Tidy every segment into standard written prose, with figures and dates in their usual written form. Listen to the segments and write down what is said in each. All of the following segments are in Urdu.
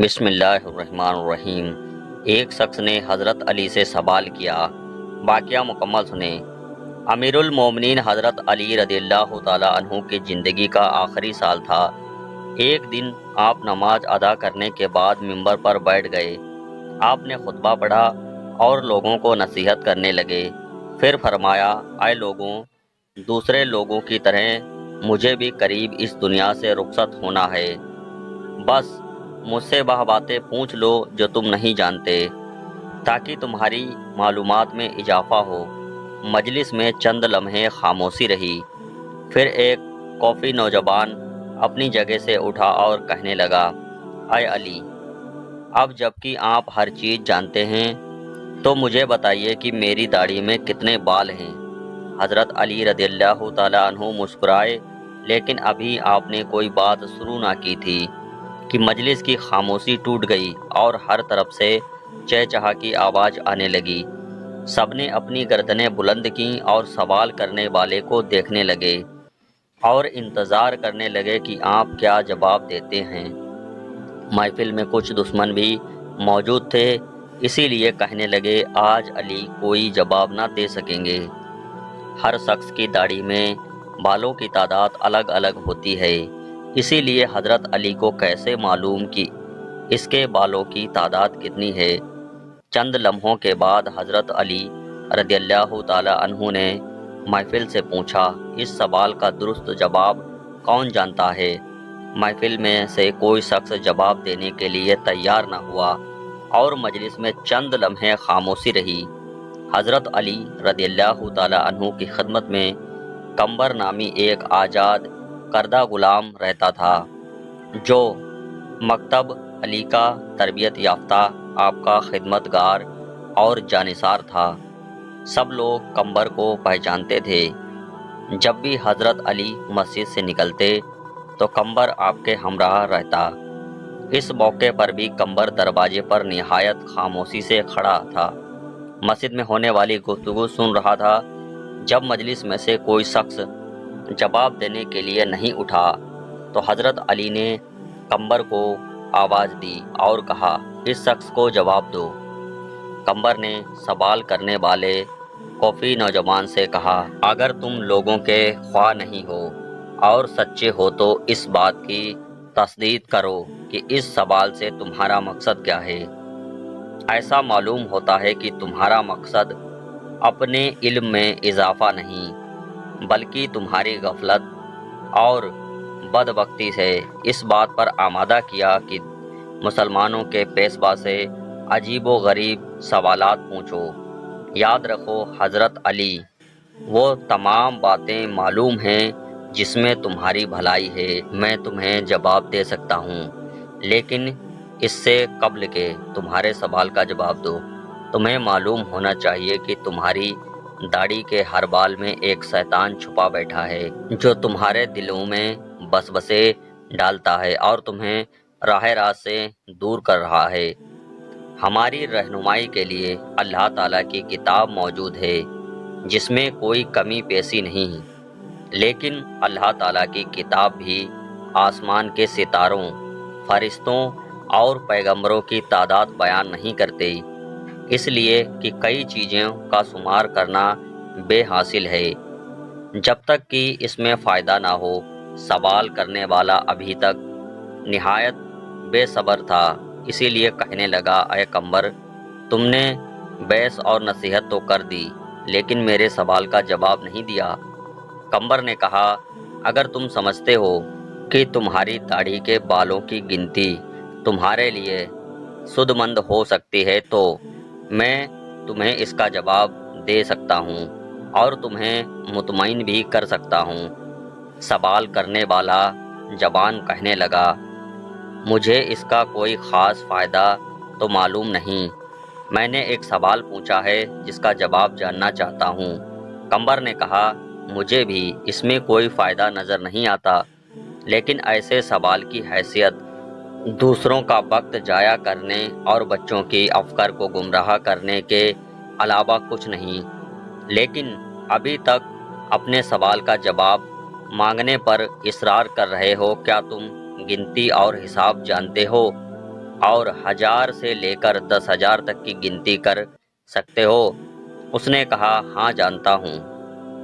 بسم اللہ الرحمن الرحیم۔ ایک شخص نے حضرت علی سے سوال کیا۔ واقعہ مکمل سنیں۔ امیر المومنین حضرت علی رضی اللہ تعالیٰ عنہ کی زندگی کا آخری سال تھا۔ ایک دن آپ نماز ادا کرنے کے بعد ممبر پر بیٹھ گئے۔ آپ نے خطبہ پڑھا اور لوگوں کو نصیحت کرنے لگے۔ پھر فرمایا، اے لوگوں، دوسرے لوگوں کی طرح مجھے بھی قریب اس دنیا سے رخصت ہونا ہے۔ بس مجھ سے وہ باتیں پوچھ لو جو تم نہیں جانتے، تاکہ تمہاری معلومات میں اضافہ ہو۔ مجلس میں چند لمحے خاموشی رہی۔ پھر ایک کوفی نوجوان اپنی جگہ سے اٹھا اور کہنے لگا، اے علی، اب جب کہ آپ ہر چیز جانتے ہیں تو مجھے بتائیے کہ میری داڑھی میں کتنے بال ہیں۔ حضرت علی رضی اللہ تعالیٰ عنہ مسکرائے، لیکن ابھی آپ نے کوئی بات شروع نہ کی تھی کہ مجلس کی خاموشی ٹوٹ گئی اور ہر طرف سے چہچہا کی آواز آنے لگی۔ سب نے اپنی گردنیں بلند کیں اور سوال کرنے والے کو دیکھنے لگے اور انتظار کرنے لگے کہ آپ کیا جواب دیتے ہیں۔ محفل میں کچھ دشمن بھی موجود تھے، اسی لیے کہنے لگے، آج علی کوئی جواب نہ دے سکیں گے۔ ہر شخص کی داڑھی میں بالوں کی تعداد الگ الگ ہوتی ہے، اسی لیے حضرت علی کو کیسے معلوم کہ اس کے بالوں کی تعداد کتنی ہے؟ چند لمحوں کے بعد حضرت علی رضی اللہ تعالی عنہ نے محفل سے پوچھا، اس سوال کا درست جواب کون جانتا ہے؟ محفل میں سے کوئی شخص جواب دینے کے لیے تیار نہ ہوا اور مجلس میں چند لمحے خاموشی رہی۔ حضرت علی رضی اللہ تعالی عنہ کی خدمت میں کمبر نامی ایک آزاد کردہ غلام رہتا تھا، جو مکتب علی کا تربیت یافتہ آپ کا خدمت گار اور جانثار تھا۔ سب لوگ کمبر کو پہچانتے تھے۔ جب بھی حضرت علی مسجد سے نکلتے تو کمبر آپ کے ہمراہ رہتا۔ اس موقع پر بھی کمبر دروازے پر نہایت خاموشی سے کھڑا تھا، مسجد میں ہونے والی گفتگو سن رہا تھا۔ جب مجلس میں سے کوئی شخص جواب دینے کے لیے نہیں اٹھا تو حضرت علی نے کمبر کو آواز دی اور کہا، اس شخص کو جواب دو۔ کمبر نے سوال کرنے والے کوفی نوجوان سے کہا، اگر تم لوگوں کے خواہ نہیں ہو اور سچے ہو تو اس بات کی تصدیق کرو کہ اس سوال سے تمہارا مقصد کیا ہے۔ ایسا معلوم ہوتا ہے کہ تمہارا مقصد اپنے علم میں اضافہ نہیں، بلکہ تمہاری غفلت اور بدبختی سے اس بات پر آمادہ کیا کہ مسلمانوں کے پیشوا سے عجیب و غریب سوالات پوچھو۔ یاد رکھو حضرت علی، وہ تمام باتیں معلوم ہیں جس میں تمہاری بھلائی ہے۔ میں تمہیں جواب دے سکتا ہوں، لیکن اس سے قبل کہ تمہارے سوال کا جواب دو، تمہیں معلوم ہونا چاہیے کہ تمہاری داڑھی کے ہر بال میں ایک شیطان چھپا بیٹھا ہے، جو تمہارے دلوں میں وسوسے ڈالتا ہے اور تمہیں راہ راست سے دور کر رہا ہے۔ ہماری رہنمائی کے لیے اللہ تعالیٰ کی کتاب موجود ہے، جس میں کوئی کمی پیشی نہیں، لیکن اللہ تعالیٰ کی کتاب بھی آسمان کے ستاروں، فرشتوں اور پیغمبروں کی تعداد بیان نہیں کرتے، اس لیے کہ کئی چیزوں کا شمار کرنا بے حاصل ہے جب تک کہ اس میں فائدہ نہ ہو۔ سوال کرنے والا ابھی تک نہایت بے صبر تھا، اسی لیے کہنے لگا، اے کمبر، تم نے بحث اور نصیحت تو کر دی، لیکن میرے سوال کا جواب نہیں دیا۔ کمبر نے کہا، اگر تم سمجھتے ہو کہ تمہاری داڑھی کے بالوں کی گنتی تمہارے لیے سود مند ہو سکتی ہے تو میں تمہیں اس کا جواب دے سکتا ہوں اور تمہیں مطمئن بھی کر سکتا ہوں۔ سوال کرنے والا جوان کہنے لگا، مجھے اس کا کوئی خاص فائدہ تو معلوم نہیں، میں نے ایک سوال پوچھا ہے جس کا جواب جاننا چاہتا ہوں۔ کمبر نے کہا، مجھے بھی اس میں کوئی فائدہ نظر نہیں آتا، لیکن ایسے سوال کی حیثیت دوسروں کا وقت ضائع کرنے اور بچوں کی افکار کو گمراہ کرنے کے علاوہ کچھ نہیں۔ لیکن ابھی تک اپنے سوال کا جواب مانگنے پر اصرار کر رہے ہو۔ کیا تم گنتی اور حساب جانتے ہو؟ اور 1000 سے لے کر 10,000 تک کی گنتی کر سکتے ہو؟ اس نے کہا ہاں جانتا ہوں۔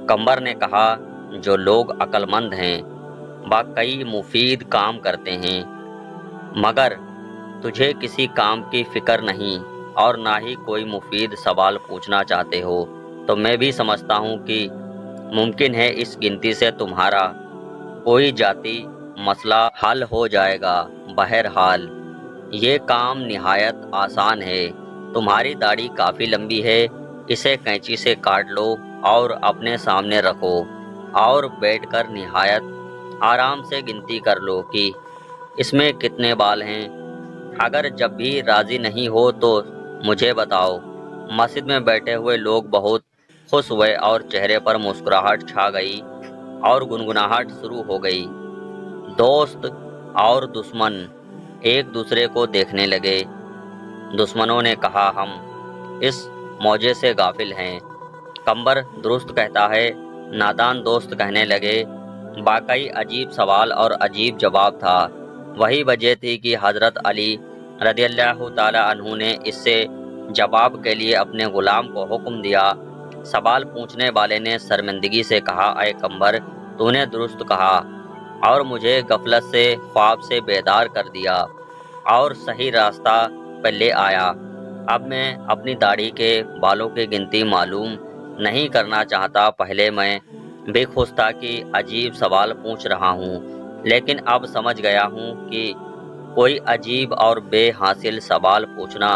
قمر نے کہا جو لوگ عقل مند ہیں واقعی مفید کام کرتے ہیں، مگر تجھے کسی کام کی فکر نہیں اور نہ ہی کوئی مفید سوال پوچھنا چاہتے ہو، تو میں بھی سمجھتا ہوں کہ ممکن ہے اس گنتی سے تمہارا کوئی ذاتی مسئلہ حل ہو جائے گا۔ بہرحال یہ کام نہایت آسان ہے۔ تمہاری داڑھی کافی لمبی ہے، اسے کینچی سے کاٹ لو اور اپنے سامنے رکھو اور بیٹھ کر نہایت آرام سے گنتی کر لو کہ اس میں کتنے بال ہیں۔ اگر جب بھی راضی نہیں ہو تو مجھے بتاؤ۔ مسجد میں بیٹھے ہوئے لوگ بہت خوش ہوئے اور چہرے پر مسکراہٹ چھا گئی اور گنگناہٹ شروع ہو گئی۔ دوست اور دشمن ایک دوسرے کو دیکھنے لگے۔ دشمنوں نے کہا ہم اس موجے سے غافل ہیں۔ قمر درست کہتا ہے، نادان دوست کہنے لگے۔ واقعی عجیب سوال اور عجیب جواب تھا۔ وہی وجہ تھی کہ حضرت علی رضی اللہ تعالی عنہ نے اس سے جواب کے لیے اپنے غلام کو حکم دیا۔ سوال پوچھنے والے نے شرمندگی سے کہا اے قمر، تو نے درست کہا اور مجھے غفلت سے خواب سے بیدار کر دیا اور صحیح راستہ پر لے آیا۔ اب میں اپنی داڑھی کے بالوں کی گنتی معلوم نہیں کرنا چاہتا۔ پہلے میں بھی خوش تھا کہ عجیب سوال پوچھ رہا ہوں، لیکن اب سمجھ گیا ہوں کہ کوئی عجیب اور بے حاصل سوال پوچھنا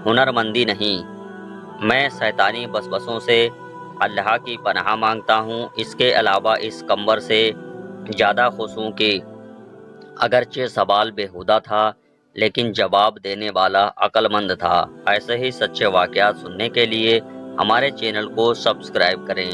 ہنرمندی نہیں۔ میں شیطانی وسوسوں سے اللہ کی پناہ مانگتا ہوں۔ اس کے علاوہ اس قمر سے زیادہ خوش ہوں کہ اگرچہ سوال بیہودہ تھا لیکن جواب دینے والا عقل مند تھا۔ ایسے ہی سچے واقعات سننے کے لیے ہمارے چینل کو سبسکرائب کریں۔